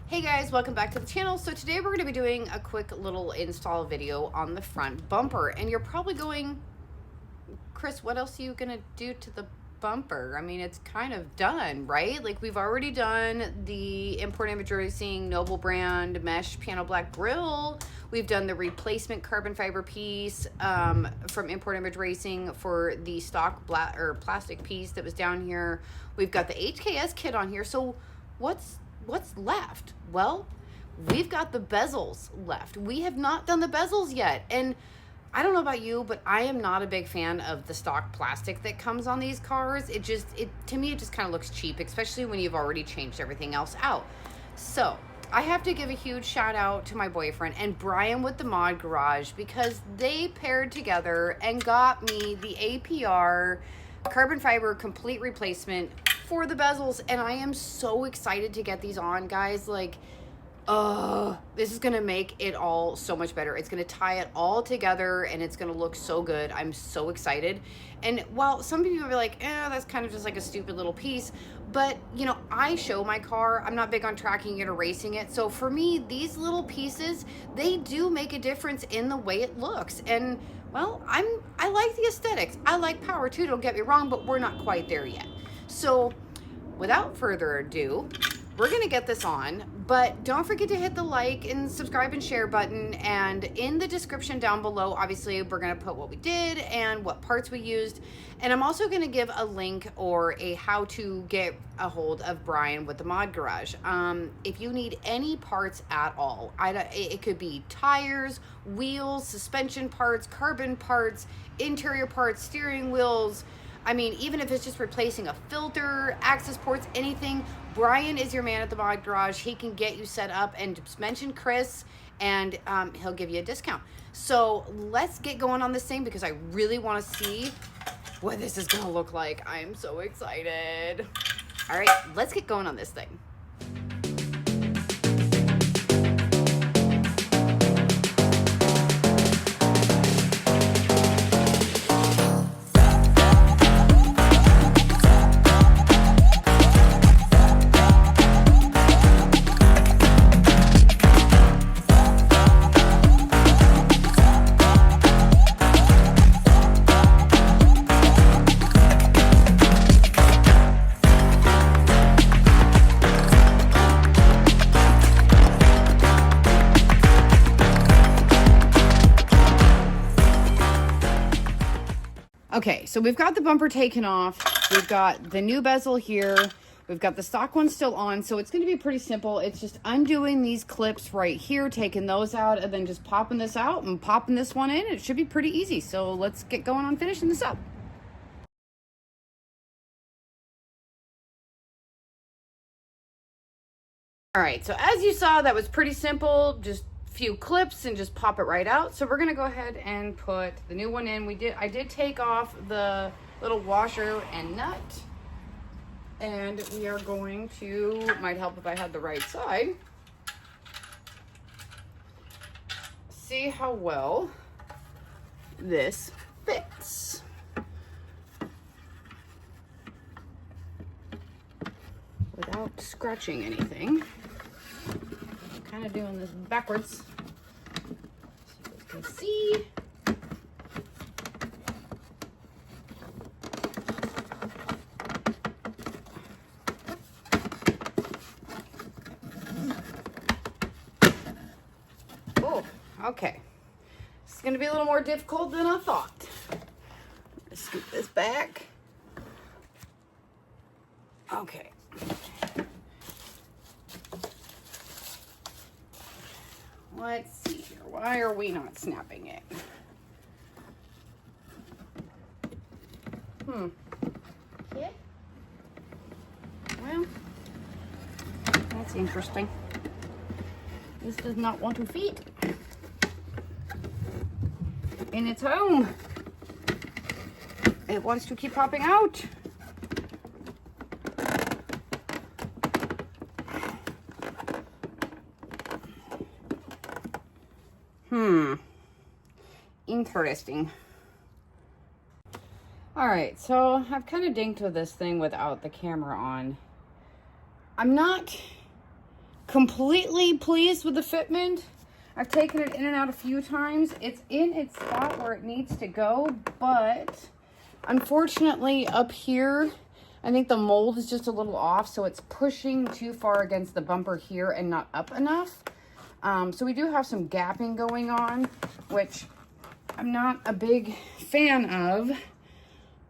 Hey guys, welcome back to the channel. So today we're going to be doing a quick little install video on the front bumper, and you're probably going, Chris, what else are you going to do to the bumper? I mean, it's kind of done, right? Like, we've already done the Import Image Racing Noble brand mesh piano black grille. We've done the replacement carbon fiber piece from Import Image Racing for the stock black or plastic piece that was down here. We've got the HKS kit on here. So what's left? Well, we've got the bezels left. We have not done the bezels yet, and I don't know about you, but I am not a big fan of the stock plastic that comes on these cars. To me, it just kind of looks cheap, especially when you've already changed everything else out. So I have to give a huge shout out to my boyfriend and Brian with the Mod Garage, because they paired together and got me the APR carbon fiber complete replacement for the bezels, and I am so excited to get these on, guys. Like, this is gonna make it all so much better. It's gonna tie it all together and it's gonna look so good. I'm so excited. And while some people will be like, that's kind of just like a stupid little piece, but you know, I show my car, I'm not big on tracking it or racing it, so for me, these little pieces, they do make a difference in the way it looks. And well, I like the aesthetics. I like power too, don't get me wrong, but we're not quite there yet. So without further ado, we're gonna get this on, but don't forget to hit the like and subscribe and share button. And in the description down below, obviously we're gonna put what we did and what parts we used. And I'm also gonna give a link or a how to get a hold of Brian with the Mod Garage. If you need any parts at all, it could be tires, wheels, suspension parts, carbon parts, interior parts, steering wheels. I mean, even if it's just replacing a filter, access ports, anything, Brian is your man at the Mod Garage. He can get you set up, and just mention Chris and he'll give you a discount. So let's get going on this thing, because I really want to see what this is going to look like. I am so excited. All right, let's get going on this thing. Okay, so we've got the bumper taken off. We've got the new bezel here. We've got the stock one still on, so it's going to be pretty simple. It's just undoing these clips right here, taking those out, and then just popping this out and popping this one in. It should be pretty easy. So let's get going on finishing this up. All right, so as you saw, that was pretty simple. Just few clips and just pop it right out. So we're gonna go ahead and put the new one in. I did take off the little washer and nut, and we are going to, might help if I had the right side, see how well this fits without scratching anything. Kind of doing this backwards so you can see. Oh, okay. It's going to be a little more difficult than I thought. Let's scoop this back. Okay. Let's see here. Why are we not snapping it? Okay. Well, that's interesting. This does not want to fit in its home. It wants to keep popping out. Interesting. All right, so I've kind of dinked with this thing without the camera on. I'm not completely pleased with the fitment. I've taken it in and out a few times. It's in its spot where it needs to go, but unfortunately up here, I think the mold is just a little off, so it's pushing too far against the bumper here and not up enough. So we do have some gapping going on, which I'm not a big fan of,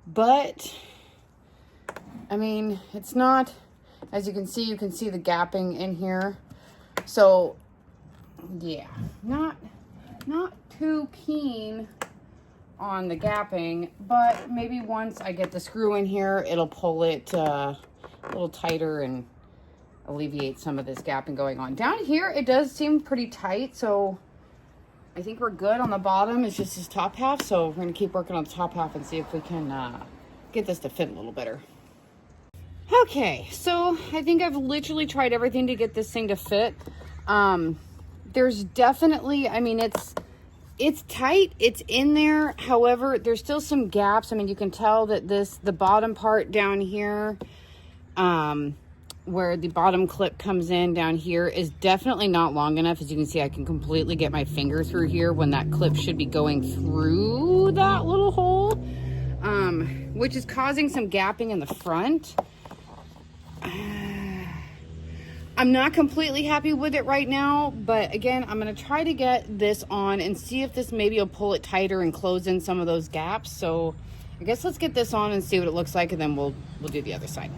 but I mean, it's not, as you can see the gapping in here. So yeah, not too keen on the gapping, but maybe once I get the screw in here, it'll pull it a little tighter and alleviate some of this gapping going on. Down here, it does seem pretty tight, so I think we're good on the bottom. It's just this top half, so we're gonna keep working on the top half and see if we can get this to fit a little better. Okay, so I think I've literally tried everything to get this thing to fit. There's definitely, I mean, it's tight, it's in there. However, there's still some gaps. I mean, you can tell that the bottom part down here, where the bottom clip comes in down here, is definitely not long enough. As you can see, I can completely get my finger through here when that clip should be going through that little hole, which is causing some gapping in the front. I'm not completely happy with it right now, but again, I'm going to try to get this on and see if this maybe will pull it tighter and close in some of those gaps. So I guess let's get this on and see what it looks like, and then we'll do the other side.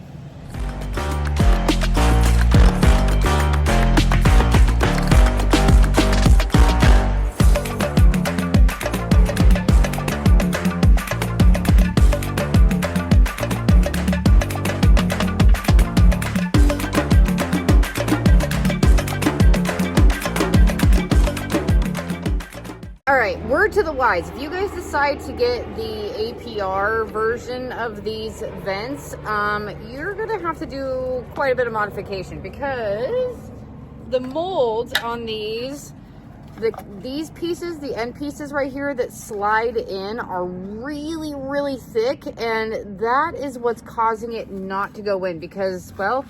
Alright, word to the wise, if you guys decide to get the APR version of these vents, you're going to have to do quite a bit of modification, because the molds on these pieces, the end pieces right here that slide in, are really, really thick, and that is what's causing it not to go in, because, well,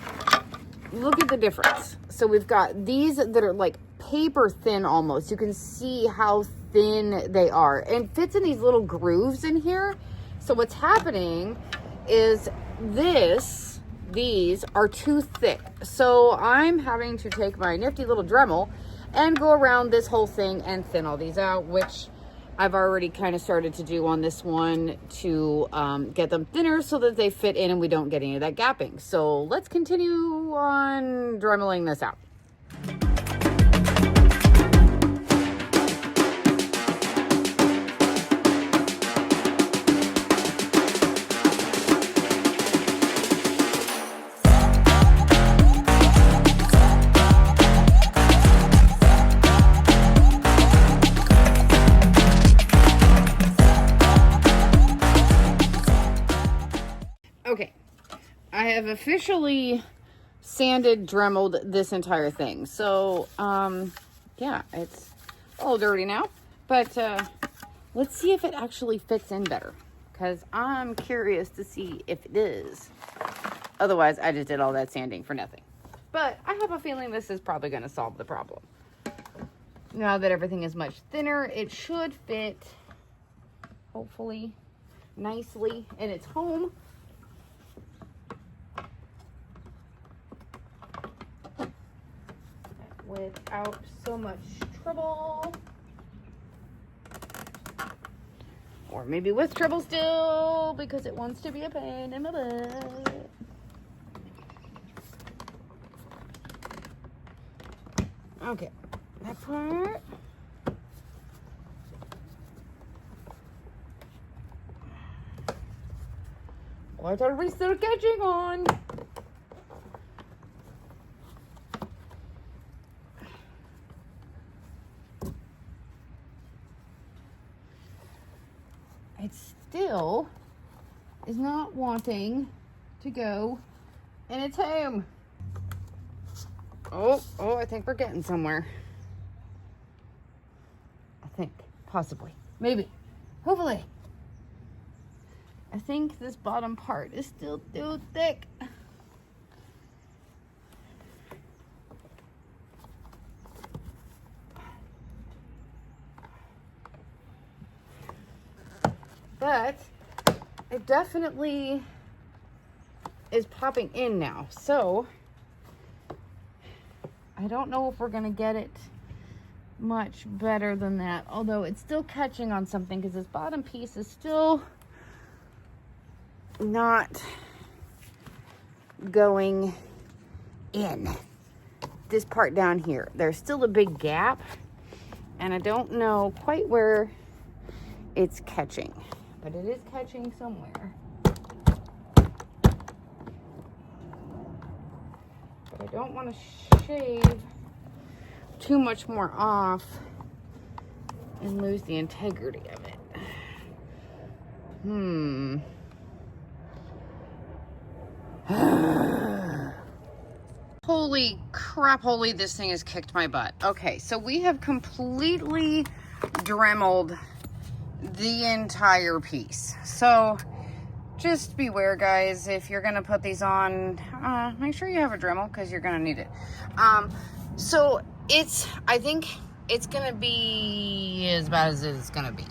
look at the difference. So we've got these that are like paper thin almost. You can see how thin they are, and fits in these little grooves in here. So what's happening is these are too thick. So I'm having to take my nifty little Dremel and go around this whole thing and thin all these out, which I've already kind of started to do on this one to get them thinner so that they fit in and we don't get any of that gapping. So let's continue on Dremeling this out. Okay, I have officially sanded, Dremeled this entire thing. So, yeah, it's all dirty now, but let's see if it actually fits in better, because I'm curious to see if it is. Otherwise, I just did all that sanding for nothing. But I have a feeling this is probably going to solve the problem. Now that everything is much thinner, it should fit, hopefully, nicely in its home. Without so much trouble, or maybe with trouble still, because it wants to be a pain in the butt. Okay, that part. Well, I thought everybody's still catching on. It still is not wanting to go in its home. Oh, I think we're getting somewhere. I think, possibly, maybe, hopefully. I think this bottom part is still too thick. but it definitely is popping in now. So I don't know if we're gonna get it much better than that, although it's still catching on something because this bottom piece is still not going in. This part down here, there's still a big gap, and I don't know quite where it's catching, but it is catching somewhere. But I don't want to shave too much more off and lose the integrity of it. Holy crap, holy, this thing has kicked my butt. Okay, so we have completely Dremeled the entire piece. So just beware, guys, if you're gonna put these on, make sure you have a Dremel because you're gonna need it. So I think it's gonna be as bad as it's gonna be.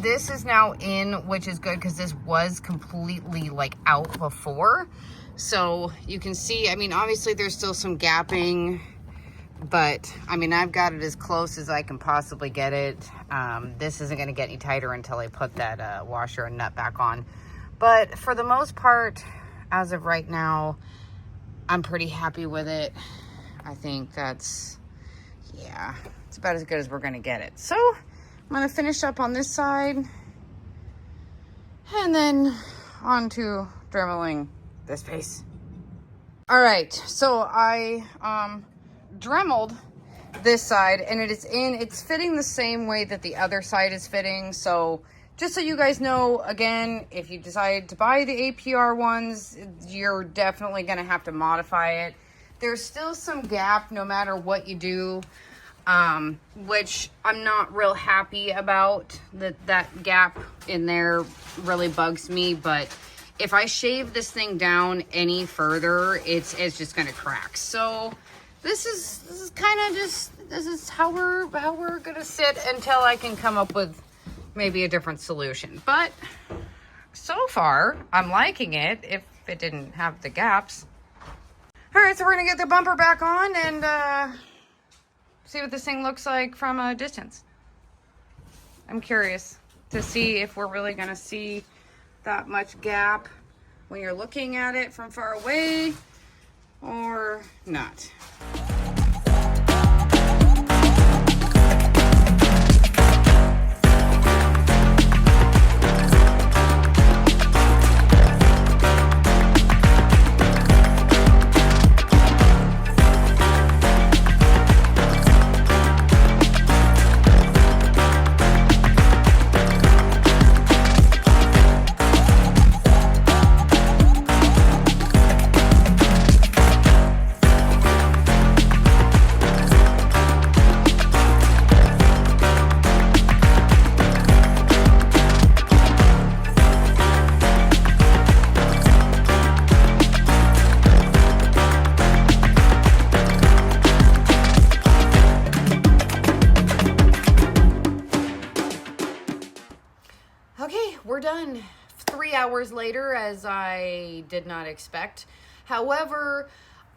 This is now in, which is good because this was completely like out before. So you can see, I mean, obviously there's still some gapping, but I mean, I've got it as close as I can possibly get it. This isn't going to get any tighter until I put that washer and nut back on. But for the most part, as of right now, I'm pretty happy with it. I think that's, yeah, it's about as good as we're going to get it. So I'm going to finish up on this side and then on to Dremeling this piece. All right, so I Dremeled this side, and it's fitting the same way that the other side is fitting. So just so you guys know, again, if you decide to buy the APR ones, you're definitely going to have to modify it. There's still some gap no matter what you do, which I'm not real happy about. That gap in there really bugs me, but if I shave this thing down any further, it's just gonna crack. So this is kind of just, this is how we're gonna sit until I can come up with maybe a different solution. But so far, I'm liking it if it didn't have the gaps. All right, so we're gonna get the bumper back on and see what this thing looks like from a distance. I'm curious to see if we're really gonna see that much gap when you're looking at it from far away or not. Okay, we're done. 3 hours later, as I did not expect. However,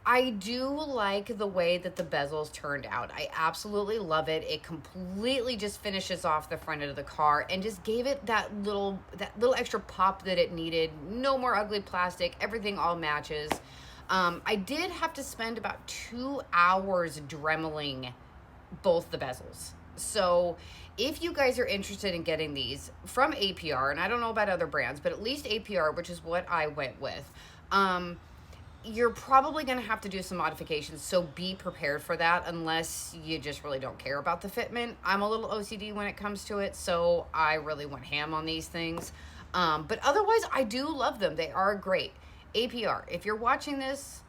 I do like the way that the bezels turned out. I absolutely love it. It completely just finishes off the front end of the car and just gave it that little extra pop that it needed. No more ugly plastic. Everything all matches. I did have to spend about 2 hours Dremeling both the bezels. So if you guys are interested in getting these from APR, and I don't know about other brands, but at least APR, which is what I went with, you're probably going to have to do some modifications. So be prepared for that unless you just really don't care about the fitment. I'm a little OCD when it comes to it, so I really went ham on these things. But otherwise, I do love them. They are great. APR, if you're watching this,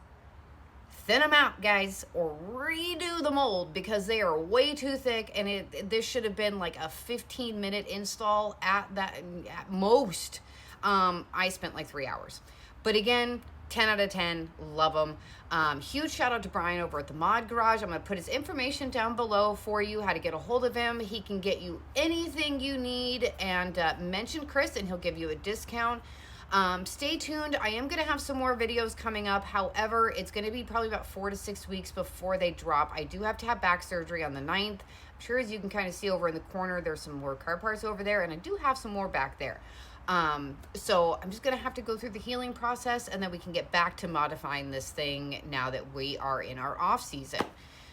thin them out, guys, or redo the mold because they are way too thick, and this should have been like a 15-minute install at most. I spent like 3 hours. But again, 10 out of 10, love them. Huge shout out to Brian over at the Mod Garage. I'm going to put his information down below for you, how to get a hold of him. He can get you anything you need, and mention Chris and he'll give you a discount. Stay tuned. I am going to have some more videos coming up. However, it's going to be probably about 4 to 6 weeks before they drop. I do have to have back surgery on the 9th. I'm sure, as you can kind of see over in the corner, there's some more car parts over there, and I do have some more back there. So I'm just going to have to go through the healing process, and then we can get back to modifying this thing now that we are in our off season.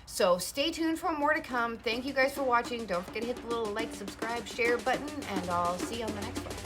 So stay tuned for more to come. Thank you guys for watching. Don't forget to hit the little like, subscribe, share button, and I'll see you on the next one.